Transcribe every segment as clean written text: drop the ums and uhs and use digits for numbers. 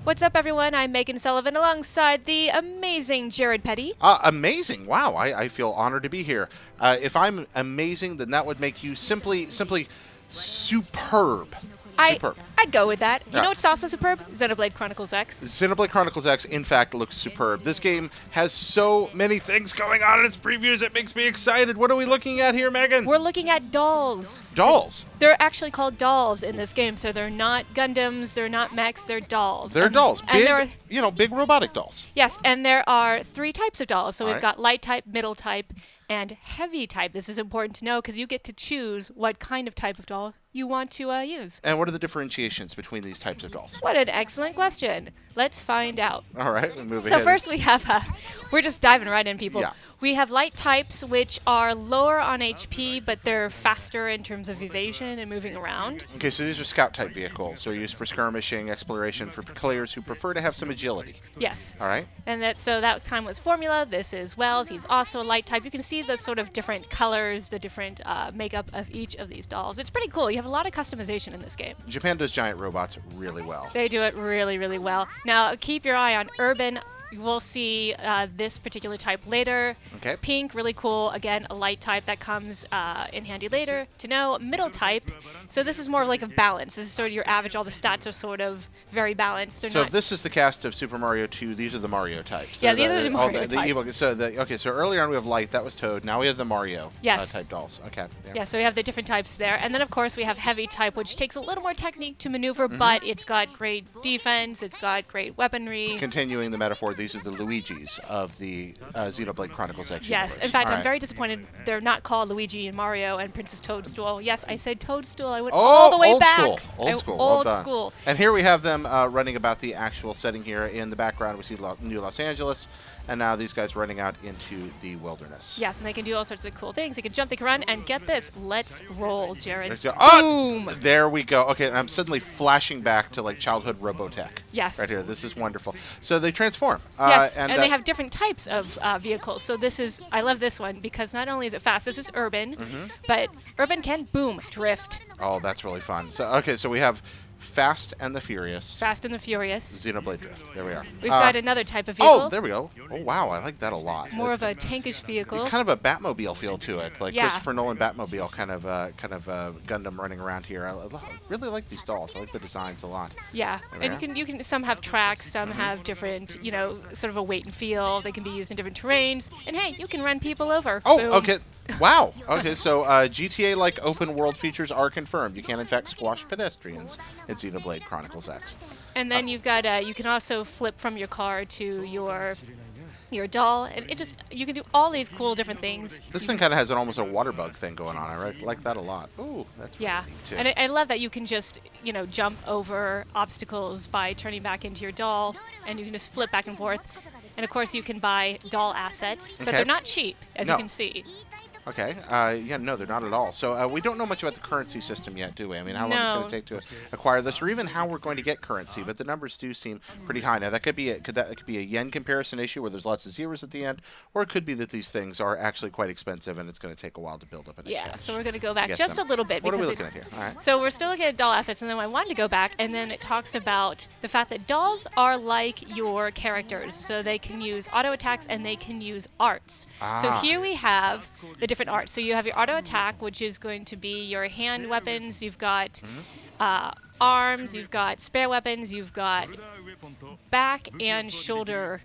What's up, everyone? I'm Megan Sullivan alongside the amazing Jared Petty. Amazing! Wow, I feel honored to be here. If I'm amazing, then that would make you simply superb. Superb. I'd go with that. You Yeah. know what's also superb? Xenoblade Chronicles X. Xenoblade Chronicles X, in fact, looks superb. This game has so many things going on in its previews. It makes me excited. What are we looking at here, Megan? We're looking at dolls. Dolls. They're actually called dolls in this game, so they're not Gundams, they're not mechs, they're dolls. They're dolls. And Big, big robotic dolls. yes, and there are 3 types of dolls. So we've Alright. got light type, middle type, and heavy type. This is important to know because you get to choose what kind of type of doll you want to use. And what are the differentiations between these types of dolls? What an excellent question. Let's find out. All right, we'll move So ahead. first we have, we're just diving right in, people. Yeah. We have light types, which are lower on HP, but they're faster in terms of evasion and moving around. Okay, so these are scout-type vehicles. So used for skirmishing, exploration, for players who prefer to have some agility. Yes. All right. And that time was Formula. This is Wells. He's also a light type. You can see the sort of different colors, the different makeup of each of these dolls. It's pretty cool. You have a lot of customization in this game. Japan does giant robots really well. They do it really, really well. Now, keep your eye on Urban. We'll see this particular type later. Okay. Pink, really cool. Again, a light type that comes in handy later to know. Middle type. So this is more like a balance. This is sort of your average. All the stats are sort of very balanced. They're So not if this is the cast of Super Mario 2, these are the Mario types. Yeah, They're these are the Mario types. evil, so earlier on we have Light, that was Toad. Now we have the Mario Yes. type dolls. Okay. Yeah, so we have the different types there. And then, of course, we have heavy type, which takes a little more technique to maneuver, but it's got great defense. It's got great weaponry. Continuing the metaphor, these are the Luigis of the Xenoblade Chronicles X Yes, universe. in fact, All I'm right. very disappointed they're not called Luigi and Mario and Princess Toadstool. Yes, I said Toadstool. I went all the way old back. School. Old school. Well Old done. school. And here we have them running about the actual setting here. In the background, we see New Los Angeles, and now these guys running out into the wilderness. Yes, and they can do all sorts of cool things. They can jump, they can run, and get this. Let's roll, Jared. Let's go. Oh, Boom! there we go. Okay, and I'm suddenly flashing back to like childhood Robotech. Yes. Right here. This is wonderful. So they transform. Yes, and they have different types of vehicles. So this is, I love this one because not only is it fast, this is urban, but urban can, boom, drift. Oh, that's really fun. So okay, so we have Fast and the Furious, Fast and the Furious. Xenoblade Drift. There we are. We've got another type of vehicle. Oh, there we go. Oh, wow, I like that a lot. More That's of a tankish vehicle. kind of a Batmobile feel to it, like Yeah. Christopher Nolan Batmobile kind of Gundam running around here. I really like these dolls. I like the designs a lot. Yeah, There and we you can some have tracks, some have different, sort of a weight and feel. They can be used in different terrains, and hey, you can run people over. Oh, Boom. okay. Wow. Okay, so GTA-like open world features are confirmed. You can in fact squash pedestrians in Xenoblade Chronicles X. And then you've got you can also flip from your car to your doll, and you can do all these cool different things. This thing kind of has almost a water bug thing going on. I like that a lot. Ooh, that's Yeah, really neat too. and I love that you can just jump over obstacles by turning back into your doll, and you can just flip back and forth. And of course, you can buy doll assets, but Okay. they're not cheap, as No. you can see. Okay. Yeah, no, they're not at all. So we don't know much about the currency system yet, do we? I mean, how long it's going to take to acquire this, or even how we're going to get currency. But the numbers do seem pretty high. Now, that could be it could be a yen comparison issue where there's lots of zeros at the end, or it could be that these things are actually quite expensive and it's going to take a while to build up an Yeah, cash. so we're going to go back Get just them. a little bit. What are we because looking at here? All right. So we're still looking at doll assets, and then I wanted to go back, and then it talks about the fact that dolls are like your characters. So they can use auto attacks, and they can use arts. So Ah. here we have the different arts. So you have your auto attack, which is going to be your hand weapons. You've got arms, you've got spare weapons, you've got back and shoulder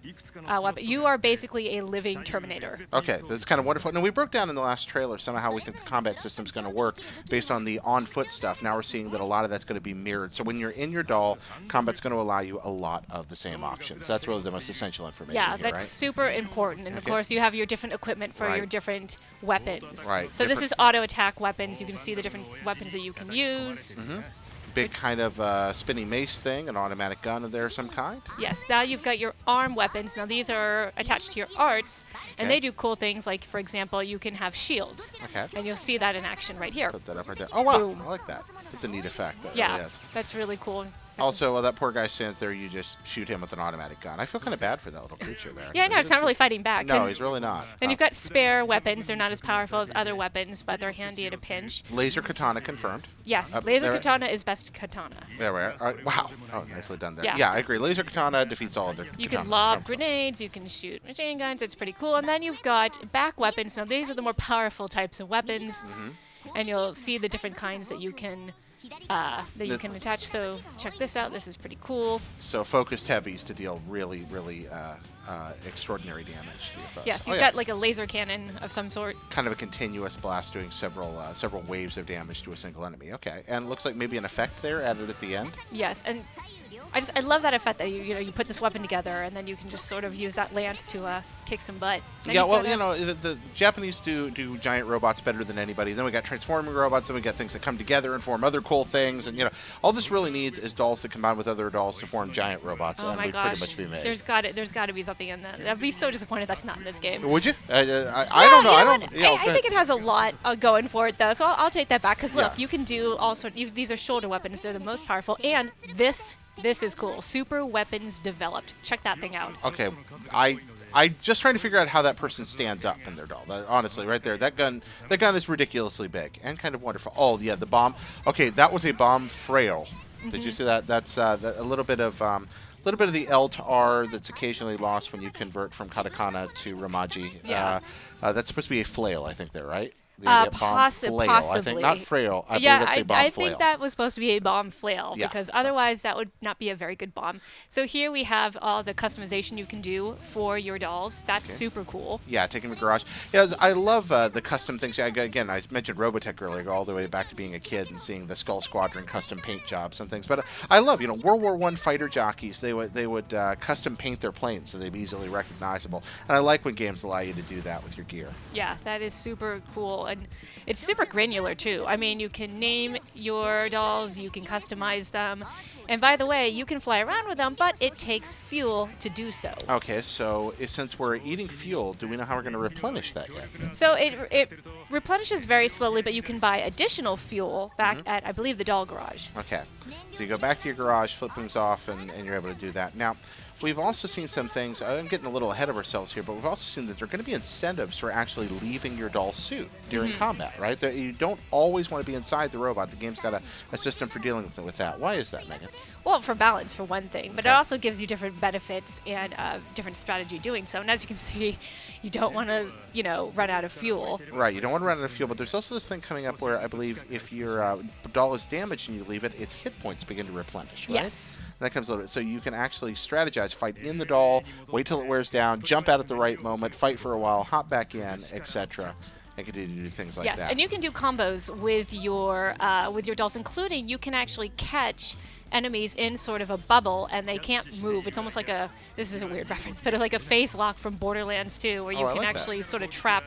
weapon. You are basically a living Terminator. Okay, that's kind of wonderful. Now, we broke down in the last trailer somehow we think the combat system's going to work based on the on-foot stuff. Now we're seeing that a lot of that's going to be mirrored. So when you're in your doll, combat's going to allow you a lot of the same options. That's really the most essential information Yeah, here, that's right? super important. And of Okay. course, you have your different equipment for Right. your different weapons. Right, So this different- is auto attack weapons. You can see the different weapons that you can use. Big kind of spinning mace thing, an automatic gun of there of some kind. Yes, now you've got your arm weapons. Now these are attached to your arts, and Okay. they do cool things like, for example, you can have shields. Okay. And you'll see that in action right here. Put that up right there. Oh, wow. Boom. I like that. It's a neat effect. That Yeah, really is. that's really cool. Also, while that poor guy stands there, you just shoot him with an automatic gun. I feel kind of bad for that little creature there. Yeah, no, it's not really fighting back. No, he's really not. Then you've got spare weapons. They're not as powerful as other weapons, but they're handy at a pinch. Laser katana confirmed. Yes, laser katana is best katana. There we are. All right. Wow. Oh, nicely done there. Yeah. Yeah, I agree. Laser katana defeats all other You can katanas. lob grenades, you can shoot machine guns. It's pretty cool. And then you've got back weapons. Now, these are the more powerful types of weapons. And you'll see the different kinds that you can attach. So check this out. This is pretty cool. So focused heavies to deal really, really extraordinary damage to your foes. Yes, you've got like a laser cannon of some sort. Kind of a continuous blast doing several waves of damage to a single enemy. Okay, and it looks like maybe an effect there added at the end. Yes, and I love that effect that you put this weapon together and then you can just sort of use that lance to kick some butt. Then Yeah, well, the Japanese do giant robots better than anybody. Then we got transforming robots, then we got things that come together and form other cool things, and all this really needs is dolls to combine with other dolls to form giant robots, Oh and my we'd gosh, pretty much be made. there's got to be something in that. I'd be so disappointed that's not in this game. Would you? I don't know. I think it has a lot going for it though, so I'll take that back. Because look, Yeah. you can do all sorts. These are shoulder weapons. They're the most powerful, and this is cool. Super weapons developed. Check that thing out. Okay, I just trying to figure out how that person stands up in their doll. Honestly, right there, that gun is ridiculously big and kind of wonderful. Oh yeah, the bomb. Okay, that was a bomb frail. Did you see that? That's a little bit of the L to R that's occasionally lost when you convert from katakana to Romaji. Yeah. That's supposed to be a flail, I think. There, right? The idea of bomb flail, possibly. I think, not frail. I Yeah, believe it's a bomb I flail. think that was supposed to be a bomb flail Yeah, because otherwise that would not be a very good bomb. So here we have all the customization you can do for your dolls. That's super cool. Yeah, taking the garage. Yeah, I love the custom things. Again, I mentioned Robotech earlier, all the way back to being a kid and seeing the Skull Squadron custom paint jobs and things. But I love, World War I fighter jockeys. They would custom paint their planes so they'd be easily recognizable. And I like when games allow you to do that with your gear. Yeah, that is super cool, and it's super granular too. I mean, you can name your dolls, you can customize them, and by the way, you can fly around with them, but it takes fuel to do so. Okay, so since we're eating fuel, do we know how we're going to replenish that yet? So it replenishes very slowly, but you can buy additional fuel back at, I believe, the doll garage. Okay, so you go back to your garage, flip things off, and you're able to do that. Now, we've also seen some things, I'm getting a little ahead of ourselves here, but we've also seen that there are going to be incentives for actually leaving your doll suit during combat, right? That you don't always want to be inside the robot. The game's got a system for dealing with that. Why is that, Megan? Well, for balance, for one thing, but it also gives you different benefits and different strategy doing so. And as you can see, you don't want to, run out of fuel. Right, you don't want to run out of fuel, but there's also this thing coming up where I believe if your doll is damaged and you leave it, its hit points begin to replenish, right? Yes. And that comes a little bit. So you can actually strategize, fight in the doll, wait till it wears down, jump out at the right moment, fight for a while, hop back in, etc. And continue to do things like that. Yes, and you can do combos with your dolls, including you can actually catch enemies in sort of a bubble and they can't move. It's almost like this is a weird reference, but like a phase lock from Borderlands 2 where you can actually sort of trap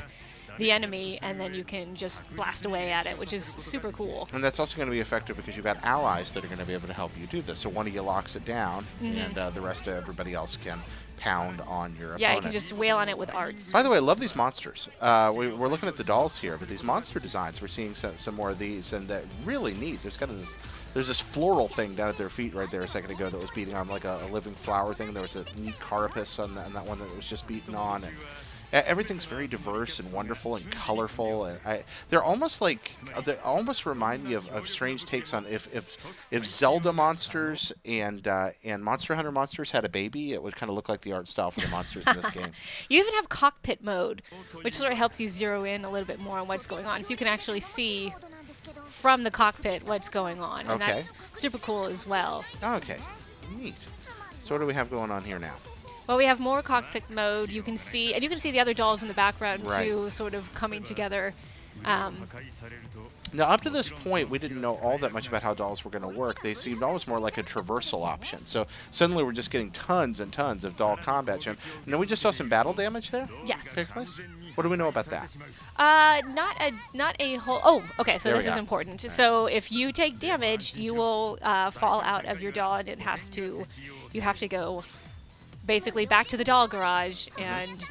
the enemy and then you can just blast away at it, which is super cool. And that's also going to be effective because you've got allies that are going to be able to help you do this. So one of you locks it down and the rest of everybody else can pound on your opponent. Yeah, you can just wail on it with arts. By the way, I love these monsters. We're looking at the dolls here, but these monster designs, we're seeing some more of these, and they're really neat. There's this floral thing down at their feet right there a second ago that was beating on like a living flower thing. There was a neat carapace on that one that was just beaten on. And everything's very diverse and wonderful and colorful. And they almost remind me of strange takes on if Zelda monsters and Monster Hunter monsters had a baby, it would kind of look like the art style for the monsters in this game. You even have cockpit mode, which sort of helps you zero in a little bit more on what's going on. So you can actually see from the cockpit what's going on. And that's super cool as well. Okay, neat. So what do we have going on here now? Well, we have more cockpit mode. You can see the other dolls in the background too, sort of coming together. Now, up to this point, we didn't know all that much about how dolls were going to work. They seemed almost more like a traversal option. So suddenly we're just getting tons and tons of doll combat. And then we just saw some battle damage there? Yes. Take place? What do we know about that? Not a whole. Oh, okay. So this is important. Right. So if you take damage, you will fall out of your doll, and you have to go basically back to the doll garage and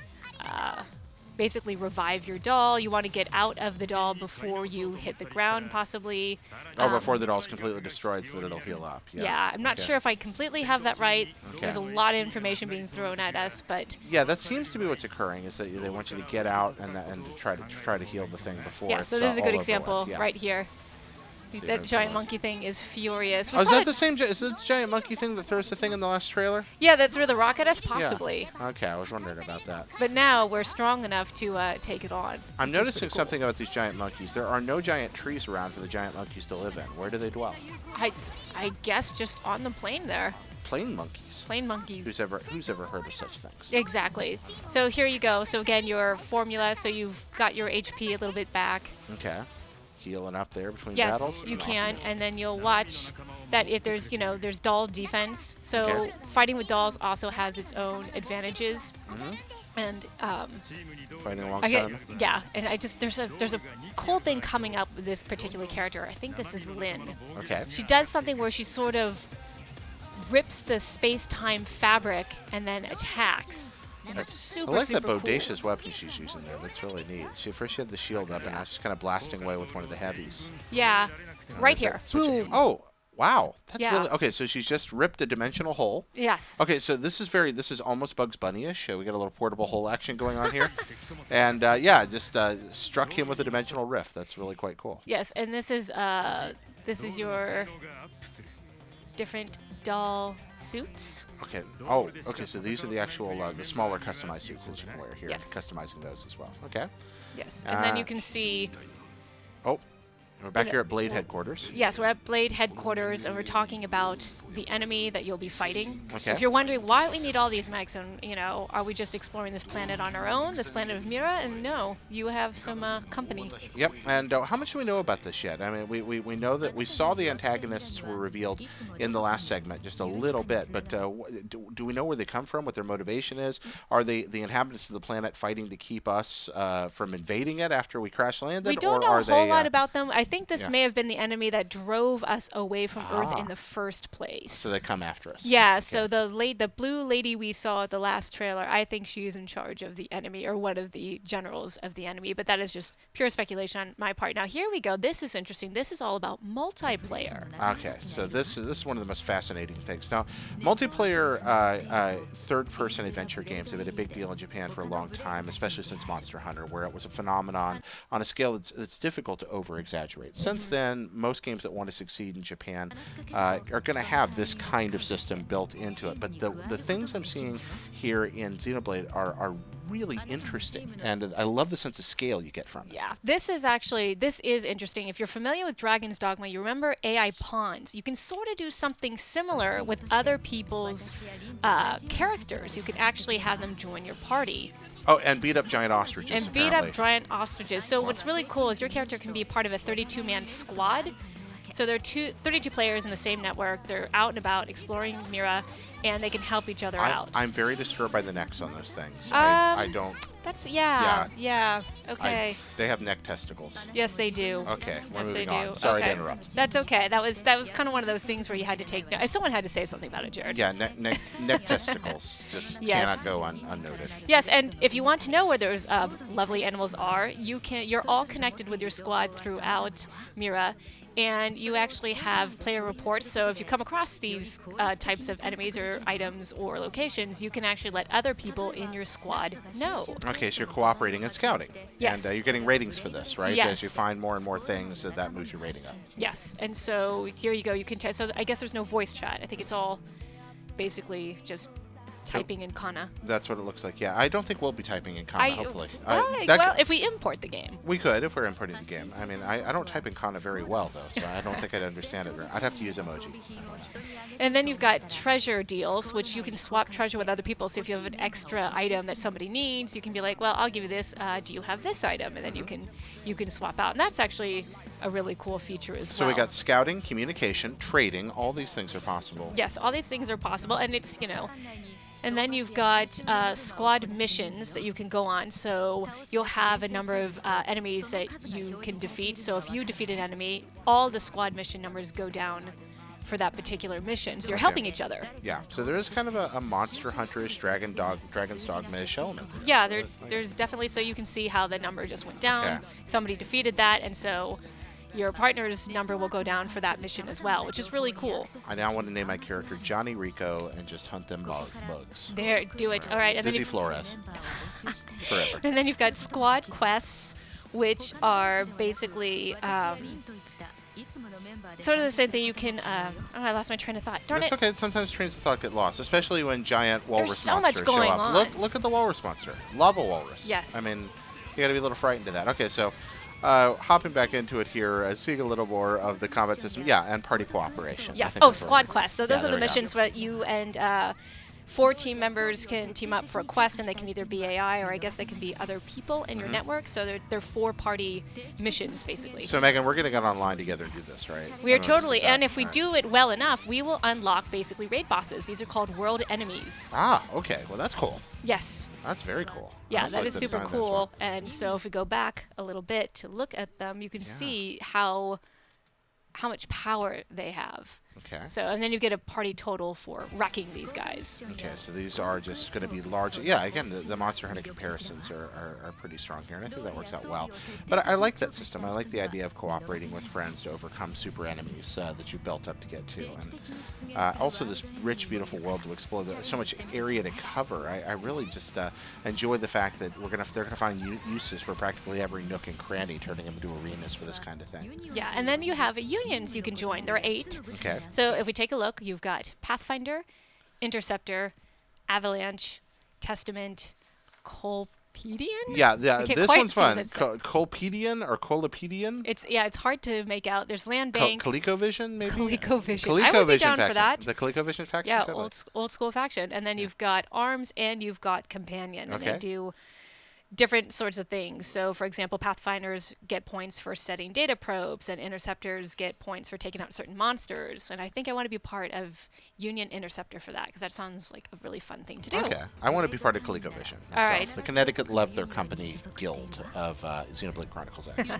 basically revive your doll. You want to get out of the doll before you hit the ground, possibly. Before the doll's completely destroyed so that it'll heal up. Yeah, I'm not sure if I completely have that right. There's a lot of information being thrown at us, but yeah, that seems to be what's occurring. Is that they want you to get out and try to heal the thing before. Yeah, so this is a good all example over with. right here. That giant monkey thing is furious. Oh, is that the same? Is that the giant monkey thing that throws the thing in the last trailer? Yeah, that threw the rock at us, possibly. Yeah. Okay, I was wondering about that. But now we're strong enough to take it on. I'm noticing something about these giant monkeys. There are no giant trees around for the giant monkeys to live in. Where do they dwell? I guess just on the plane there. Plain monkeys. Plain monkeys. Who's ever heard of such things? Exactly. So here you go. So again, your formula. So you've got your HP a little bit back. Okay. Healing up there between yes, battles? Yes, you can, and then you'll watch that if there's, there's doll defense. So fighting with dolls also has its own advantages. And fighting alongside them? Yeah, and there's a cool thing coming up with this particular character. I think this is Lynn. Okay. She does something where she sort of rips the space-time fabric and then attacks. And it's super, I like that cool. bodacious weapon she's using there. That's really neat. First she had the shield up, and now she's kind of blasting away with one of the heavies. Yeah, right here. Boom. Oh, wow. That's yeah. really okay. So she's just ripped a dimensional hole. Yes. Okay, so this is almost Bugs Bunny-ish. We got a little portable hole action going on here, and just struck him with a dimensional rift. That's really quite cool. Yes, and this is your different doll suits. Okay. Oh, okay. So these are the actual, the smaller customized suits that you can wear here. Yes. Customizing those as well. Okay. Yes, and then you can see. Oh, we're back here at Blade headquarters. Yes, we're at Blade headquarters, and we're talking about the enemy that you'll be fighting. Okay. So if you're wondering why we need all these mechs, and are we just exploring this planet on our own, this planet of Mira? And no, you have some company. Yep. And how much do we know about this yet? I mean, we know that we saw the antagonists were revealed in the last segment, just a little bit. But do we know where they come from? What their motivation is? Are they the inhabitants of the planet fighting to keep us from invading it after we crash landed? We don't know a whole lot about them. I think this may have been the enemy that drove us away from Earth in the first place. So they come after us. Yeah, okay. So the blue lady we saw at the last trailer, I think she is in charge of the enemy, or one of the generals of the enemy, but that is just pure speculation on my part. Now here we go. This is interesting. This is all about multiplayer. Okay, so this is one of the most fascinating things. Now, multiplayer third-person adventure games have been a big deal in Japan for a long time, especially since Monster Hunter, where it was a phenomenon on a scale that's difficult to over-exaggerate. Since then, most games that want to succeed in Japan are going to have this kind of system built into it. But the things I'm seeing here in Xenoblade are really interesting, and I love the sense of scale you get from it. Yeah, this is interesting. If you're familiar with Dragon's Dogma, you remember AI pawns. You can sort of do something similar with other people's characters. You can actually have them join your party. Oh, and beat up giant ostriches. And beat up giant ostriches. So what's really cool is your character can be part of a 32-man squad. So there are 32 players in the same network. They're out and about exploring Mira, and they can help each other out. I'm very disturbed by the necks on those things. I don't. That's okay. They have neck testicles. Yes, they do. Okay, we're yes, moving they on. do. Sorry okay. to interrupt. That's okay. That was kind of one of those things where you had to take. Someone had to say something about it, Jared. Yeah, neck testicles just cannot go unnoted. Yes, and if you want to know where those lovely animals are, you're all connected with your squad throughout Mira. And you actually have player reports, so if you come across these types of enemies or items or locations, you can actually let other people in your squad know. Okay, so you're cooperating and scouting. Yes. And you're getting ratings for this, right? Yes. As you find more and more things, that moves your rating up. Yes, and so here you go. You can so I guess there's no voice chat. I think it's all basically just typing in kana. That's what it looks like, yeah. I don't think we'll be typing in kana, hopefully. Well, if we import the game. We could, if we're importing the game. I mean, I don't type in kana very well, though, so I don't think I'd understand it. I'd have to use emoji. And then you've got treasure deals, which you can swap treasure with other people. So if you have an extra item that somebody needs, you can be like, well, I'll give you this. Do you have this item? And then you can swap out. And that's actually a really cool feature as well. So we got scouting, communication, trading. All these things are possible. Yes, all these things are possible. And it's, And then you've got squad missions that you can go on. So you'll have a number of enemies that you can defeat. So if you defeat an enemy, all the squad mission numbers go down for that particular mission. So you're helping each other. Yeah, so there is kind of a Monster Hunter-ish Dragon's Dogma-ish element. Yeah, there's definitely, so you can see how the number just went down. Okay. Somebody defeated that, and so your partner's number will go down for that mission as well, which is really cool. I now want to name my character Johnny Rico and just hunt them bugs. There, do it. All right. And Dizzy then Flores. Forever. and then you've got squad quests, which are basically sort of the same thing. You can. I lost my train of thought. Darn It's it. okay. Sometimes trains of thought get lost, especially when giant walrus so much monsters going show up. on. Look at the walrus monster. Lava walrus. Yes. I mean, you got to be a little frightened of that. Okay, so hopping back into it here, seeing a little more of the combat system. Yeah, and party cooperation. Yes. I think Oh, that's squad what- quests. So those Yeah, are the there we go. missions that you and 4 team members can team up for a quest, and they can either be AI or I guess they can be other people in your network. So they're 4-party missions basically. So Megan, we're gonna get online together and do this, right? We are I know this totally, comes out. and if we All right. do it well enough, we will unlock basically raid bosses. These are called world enemies. Ah, okay. Well, that's cool. Yes. That's very cool. I Yeah, also that like is the super design of this cool. one. And so if we go back a little bit to look at them, you can see how much power they have. Okay. So, and then you get a party total for wrecking these guys. Okay, so these are just going to be large. Yeah, again, the Monster Hunter comparisons are pretty strong here, and I think that works out well. But I like that system. I like the idea of cooperating with friends to overcome super enemies that you built up to get to. And also this rich, beautiful world to explore. There's so much area to cover. I really just enjoy the fact that they're gonna find uses for practically every nook and cranny, turning them into arenas for this kind of thing. Yeah, and then you have unions you can join. There are 8. Okay. So if we take a look, you've got Pathfinder, Interceptor, Avalanche, Testament, Colpedian? Yeah, I can't this quite one's see fun. this. Colpedian or Colopedian? It's hard to make out. There's Land Bank. ColecoVision, maybe? ColecoVision. I would be down for faction. that. The ColecoVision faction? Yeah, totally. old school faction. And then you've got Arms and you've got Companion. And Okay. they do different sorts of things. So, for example, Pathfinders get points for setting data probes, and Interceptors get points for taking out certain monsters. And I think I want to be part of Union Interceptor for that, because that sounds like a really fun thing to do. Okay, I want to be part of ColecoVision. All right. The Connecticut Leather Company Guild of Xenoblade Chronicles X.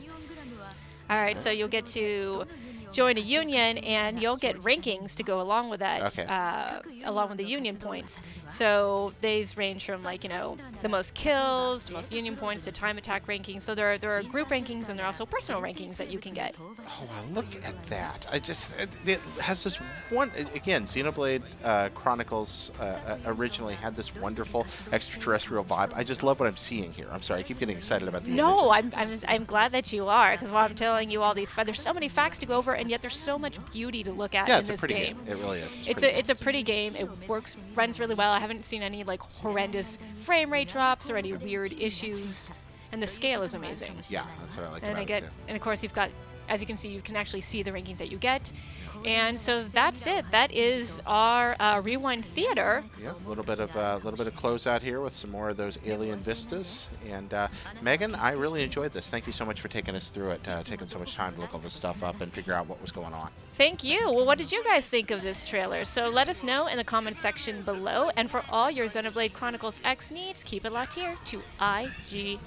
All right, so you'll get to join a union, and you'll get rankings to go along with that, Okay. along with the union points. So these range from, like, the most kills to most union points to time attack rankings. So there are group rankings, and there are also personal rankings that you can get. Oh, wow, look at that. It has this one, again, Xenoblade Chronicles originally had this wonderful extraterrestrial vibe. I just love what I'm seeing here. I'm sorry, I keep getting excited about the No, images. I'm glad that you are, because while I'm telling you all these, there's so many facts to go over, and yet there's so much beauty to look at Yeah, in it's a this pretty game. game. It really is. It's a pretty game. It runs really well. I haven't seen any horrendous frame rate drops or any weird issues, and the scale is amazing. Yeah, that's what I like And about it, too. and of course you've got, as you can see, you can actually see the rankings that you get. And so that's it. That is our Rewind Theater. Yeah, a little bit of closeout here with some more of those alien vistas. And Megan, I really enjoyed this. Thank you so much for taking us through it, taking so much time to look all this stuff up and figure out what was going on. Thank you. Well, what did you guys think of this trailer? So let us know in the comments section below. And for all your Xenoblade Chronicles X needs, keep it locked here to IGN.